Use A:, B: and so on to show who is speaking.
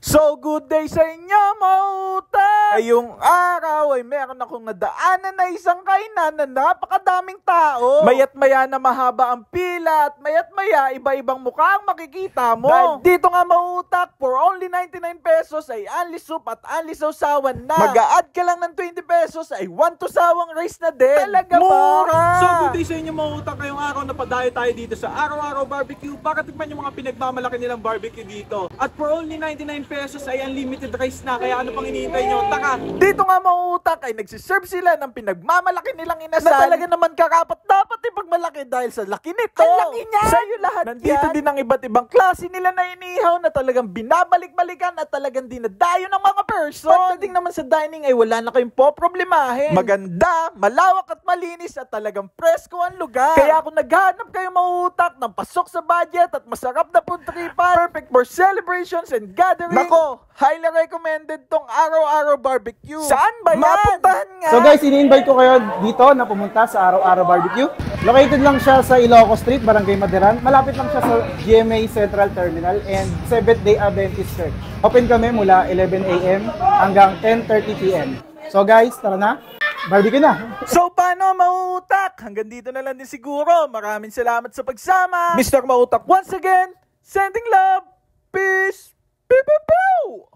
A: So good day sa inyo, mautak! Ngayong araw ay meron akong nadaanan na isang kainan na napakadaming tao. Mayat maya na mahaba ang pila at mayat maya iba-ibang mukha ang makikita mo. Dahil dito nga, mautak, for only 99 pesos ay only soup at only sausawan na. Mag-a-add ka lang ng 20 pesos ay 1 to sawang rice na din. Talaga
B: Mura!
A: ba?
B: So good day sa inyo, mautak. Ngayong araw na padayo tayo dito sa Araw-Araw Barbecue para tikman yung mga pinagmamalaki nilang barbecue dito. At for only 99 pesos ay unlimited rice na, kaya ano pang hinihintay nyo? Taka!
A: Dito nga, mautak, ay nagsiserve sila ng pinagmamalaki nilang inasal na talaga naman karapat dapat ipagmalaki dahil sa laki nito. Ang laki niya! Sa'yo lahat nandito yan. Din ang iba't ibang klase nila na inihaw na talagang binabalik-balikan at talagang dinadayo ng mga person. Pagdating naman sa dining ay wala na kayong poproblemahin. Maganda, malawak at malinis at talagang presko ang lugar. Kaya kung naghahanap kayo, mautak, ng pasok sa budget at masarap na food tripan, perfect for celebrations and gatherings. Nako, highly recommended tong Araw-Araw Barbecue. Saan ba yan? Mapuntahan nga.
C: So guys, ini-invite ko kayo dito na pumunta sa Araw-Araw Barbecue. Located lang siya sa Ilocos Street, Barangay Madiran. Malapit lang siya sa GMA Central Terminal and Seventh-day Adventist Church. Open kami mula 11 AM hanggang 10:30 PM. So guys, tara na. Barbecue na.
A: So paano, mautak? Hanggang dito na lang din siguro. Maraming salamat sa pagsama. Mr. Mautak once again, sending love, peace, pew, pew, pew.